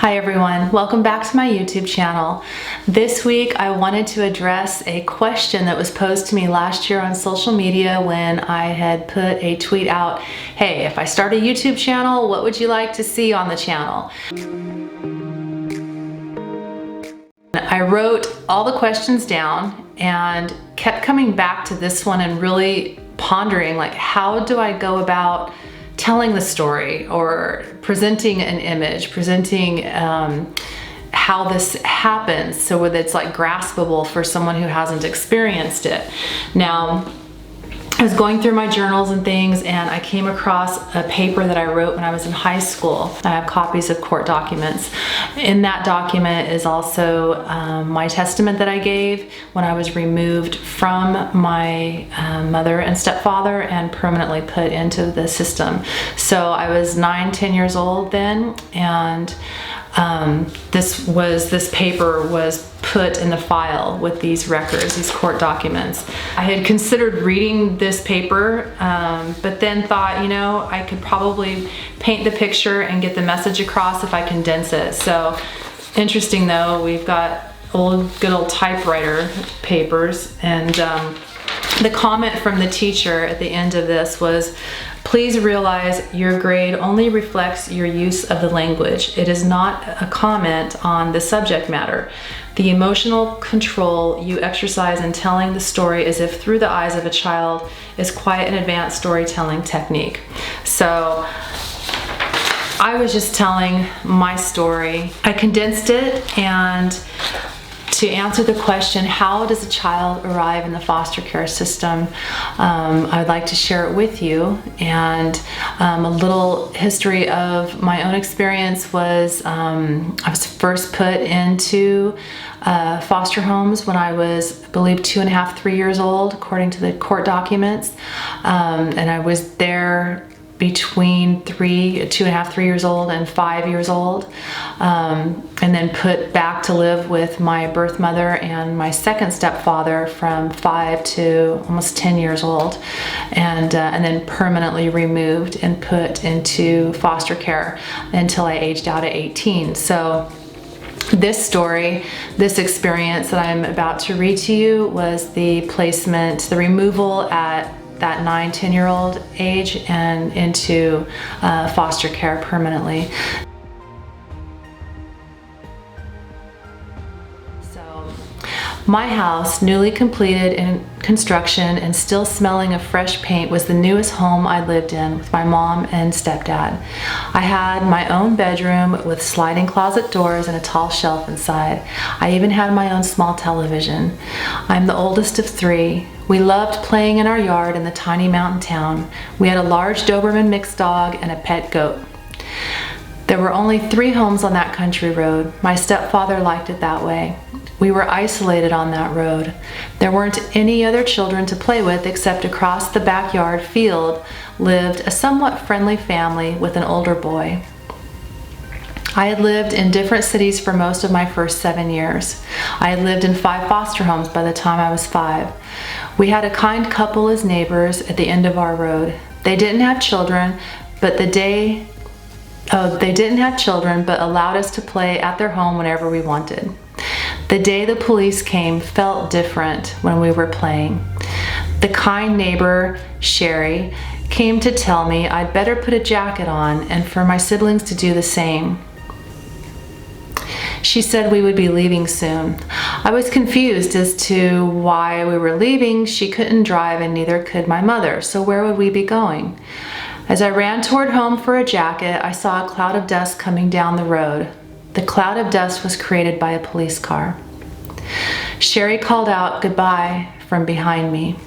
Hi everyone, welcome back to my YouTube channel. This week I wanted to address a question that was posed to me last year on social media when I had put a tweet out, hey, if I start a YouTube channel, what would you like to see on the channel? I wrote all the questions down and kept coming back to this one and really pondering, like, how do I go about telling the story or presenting an image, presenting how this happens so that it's like graspable for someone who hasn't experienced it. Now, I was going through my journals and things, and I came across a paper that I wrote when I was in high school. I have copies of court documents. In that document is also my testament that I gave when I was removed from my mother and stepfather and permanently put into the system. So I was 9-10 years old then, and this paper was put in the file with these records, these court documents. I had considered reading this paper, but then thought, you know, I could probably paint the picture and get the message across if I condense it. So interesting though, we've got good old typewriter papers, and the comment from the teacher at the end of this was, please realize your grade only reflects your use of the language. It is not a comment on the subject matter. The emotional control you exercise in telling the story as if through the eyes of a child is quite an advanced storytelling technique. So I was just telling my story. I condensed it, and to answer the question, how does a child arrive in the foster care system, I'd like to share it with you. And a little history of my own experience was I was first put into foster homes when I was, I believe, 2.5, 3 years old, according to the court documents. And I was there between 2.5, 3 years old and 5 years old, and then put back to live with my birth mother and my second stepfather from 5 to almost 10 years old, and then permanently removed and put into foster care until I aged out at 18. So this story, this experience that I'm about to read to you was the placement, the removal at that 9-10-year-old age and into foster care permanently. So my house, newly completed in construction and still smelling of fresh paint, was the newest home I lived in with my mom and stepdad. I had my own bedroom with sliding closet doors and a tall shelf inside. I even had my own small television. I'm the oldest of 3. We loved playing in our yard in the tiny mountain town. We had a large Doberman mixed dog and a pet goat. There were only 3 homes on that country road. My stepfather liked it that way. We were isolated on that road. There weren't any other children to play with except across the backyard field lived a somewhat friendly family with an older boy. I had lived in different cities for most of my first 7 years. I had lived in 5 foster homes by the time I was 5. We had a kind couple as neighbors at the end of our road. They didn't have children, but allowed us to play at their home whenever we wanted. The day the police came felt different when we were playing. The kind neighbor, Sherry, came to tell me I'd better put a jacket on and for my siblings to do the same. She said we would be leaving soon. I was confused as to why we were leaving. She couldn't drive and neither could my mother, so where would we be going? As I ran toward home for a jacket, I saw a cloud of dust coming down the road. The cloud of dust was created by a police car. Sherry called out goodbye from behind me.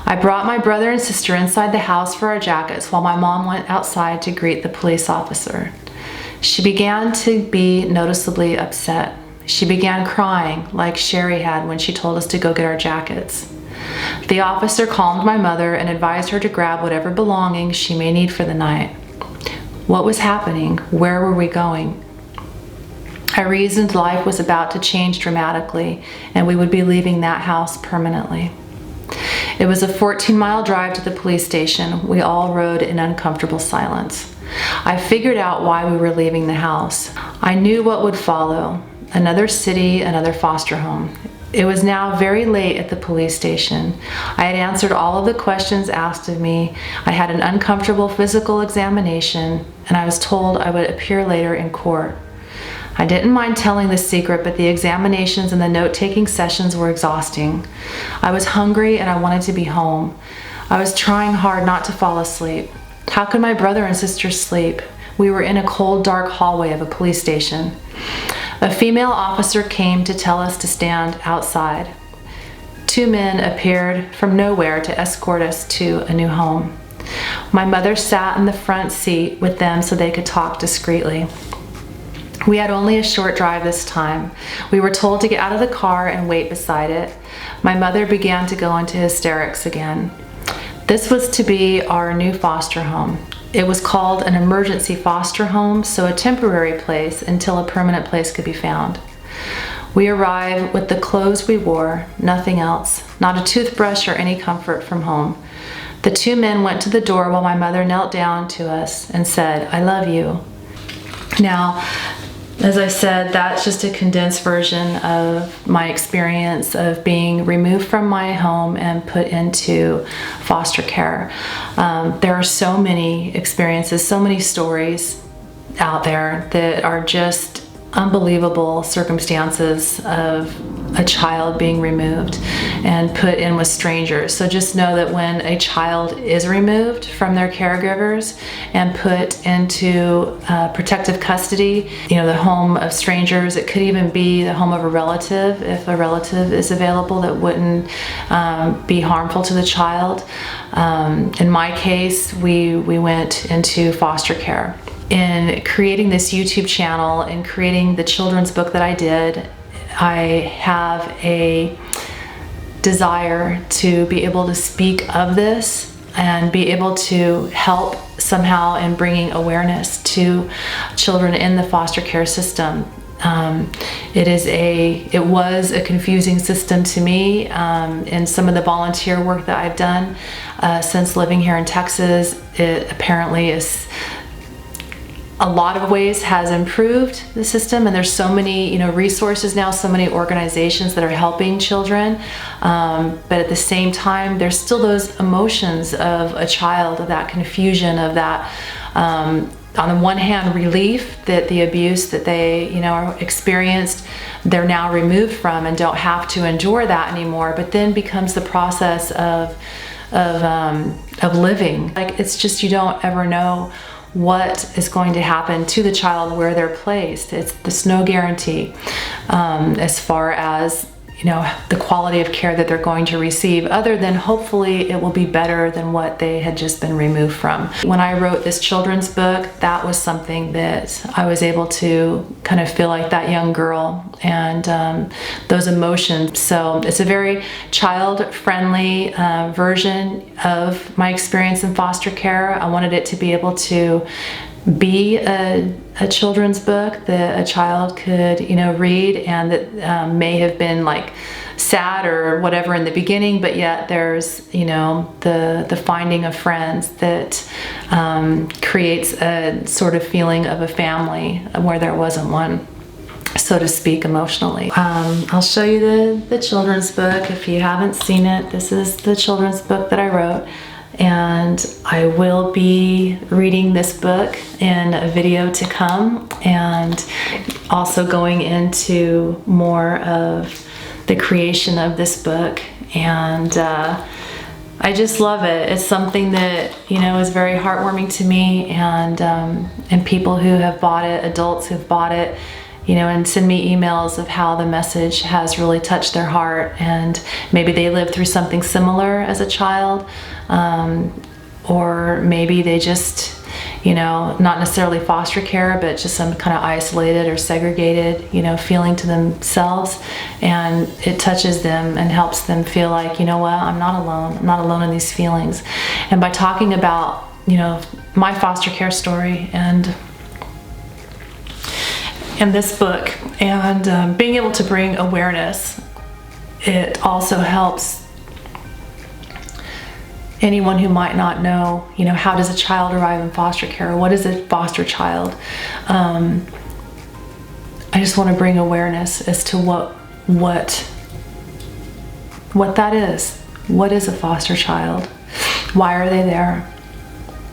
I brought my brother and sister inside the house for our jackets while my mom went outside to greet the police officer. She began to be noticeably upset. She began crying like Sherry had when she told us to go get our jackets. The officer calmed my mother and advised her to grab whatever belongings she may need for the night. What was happening? Where were we going? I reasoned life was about to change dramatically and we would be leaving that house permanently. It was a 14-mile drive to the police station. We all rode in uncomfortable silence. I figured out why we were leaving the house. I knew what would follow: another city, another foster home. It was now very late at the police station. I had answered all of the questions asked of me. I had an uncomfortable physical examination, and I was told I would appear later in court. I didn't mind telling the secret, but the examinations and the note-taking sessions were exhausting. I was hungry and I wanted to be home. I was trying hard not to fall asleep. How could my brother and sister sleep? We were in a cold, dark hallway of a police station. A female officer came to tell us to stand outside. 2 men appeared from nowhere to escort us to a new home. My mother sat in the front seat with them so they could talk discreetly. We had only a short drive this time. We were told to get out of the car and wait beside it. My mother began to go into hysterics again. This was to be our new foster home. It was called an emergency foster home, so a temporary place until a permanent place could be found. We arrived with the clothes we wore, nothing else, not a toothbrush or any comfort from home. The 2 men went to the door while my mother knelt down to us and said, "I love you." Now, as I said, that's just a condensed version of my experience of being removed from my home and put into foster care. There are so many experiences, so many stories out there that are just unbelievable circumstances of a child being removed and put in with strangers. So just know that when a child is removed from their caregivers and put into protective custody, the home of strangers, it could even be the home of a relative if a relative is available that wouldn't be harmful to the child. In my case, we went into foster care. In creating this YouTube channel and creating the children's book that I did, I have a desire to be able to speak of this and be able to help somehow in bringing awareness to children in the foster care system. It was a confusing system to me in some of the volunteer work that I've done since living here in Texas. It apparently is a lot of ways has improved the system, and there's so many resources now, so many organizations that are helping children, but at the same time there's still those emotions of a child, of that confusion, of that on the one hand relief that the abuse that they experienced they're now removed from and don't have to endure that anymore, but then becomes the process of living. Like, it's just, you don't ever know what is going to happen to the child where they're placed. There's no guarantee as far as the quality of care that they're going to receive, other than hopefully it will be better than what they had just been removed from. When I wrote this children's book, that was something that I was able to kind of feel like that young girl and those emotions. So it's a very child-friendly version of my experience in foster care. I wanted it to be able to be a children's book that a child could read, and that may have been like sad or whatever in the beginning, but yet there's the finding of friends that creates a sort of feeling of a family where there wasn't one, so to speak, emotionally. I'll show you the children's book if you haven't seen it. This is the children's book that I wrote, and I will be reading this book in a video to come, and also going into more of the creation of this book. And I just love it. It's something that is very heartwarming to me, and people who have bought it, adults who've bought it, and send me emails of how the message has really touched their heart, and maybe they lived through something similar as a child, or maybe they just, not necessarily foster care, but just some kind of isolated or segregated, feeling to themselves, and it touches them and helps them feel like, what, I'm not alone. I'm not alone in these feelings. And by talking about, my foster care story and this book, and being able to bring awareness, it also helps anyone who might not know, you know, how does a child arrive in foster care? What is a foster child? I just want to bring awareness as to what that is. What is a foster child? Why are they there?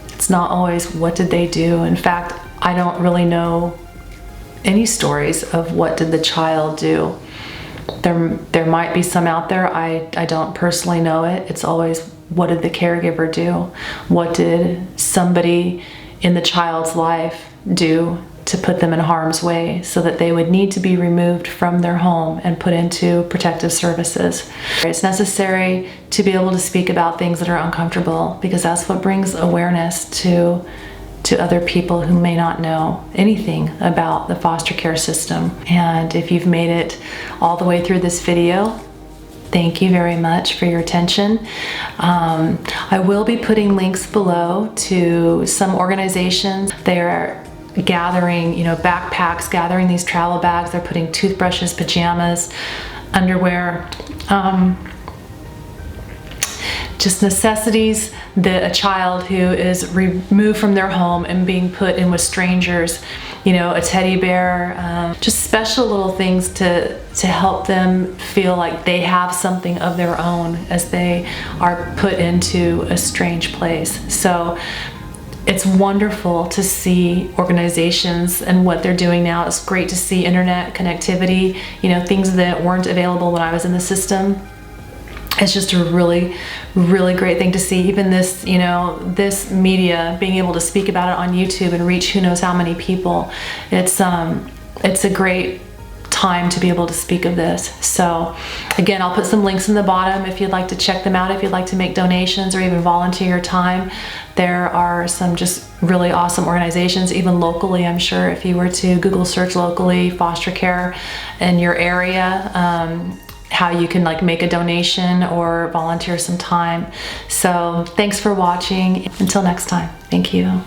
It's not always what did they do. In fact, I don't really know any stories of what did the child do. There might be some out there. I don't personally know it. It's always, what did the caregiver do? What did somebody in the child's life do to put them in harm's way so that they would need to be removed from their home and put into protective services? It's necessary to be able to speak about things that are uncomfortable, because that's what brings awareness to other people who may not know anything about the foster care system. And if you've made it all the way through this video, thank you very much for your attention. I will be putting links below to some organizations. They're gathering, you know, backpacks, gathering these travel bags. They're putting toothbrushes, pajamas, underwear, just necessities that a child who is removed from their home and being put in with strangers, you know, a teddy bear, just special little things to help them feel like they have something of their own as they are put into a strange place. So it's wonderful to see organizations and what they're doing now. It's great to see internet connectivity, you know, things that weren't available when I was in the system. It's just a really, really great thing to see. Even this, you know, this media, being able to speak about it on YouTube and reach who knows how many people. It's a great time to be able to speak of this. So again, I'll put some links in the bottom if you'd like to check them out, if you'd like to make donations or even volunteer your time. There are some just really awesome organizations, even locally. I'm sure if you were to Google search locally foster care in your area, how you can like make a donation or volunteer some time. So thanks for watching. Until next time, thank you.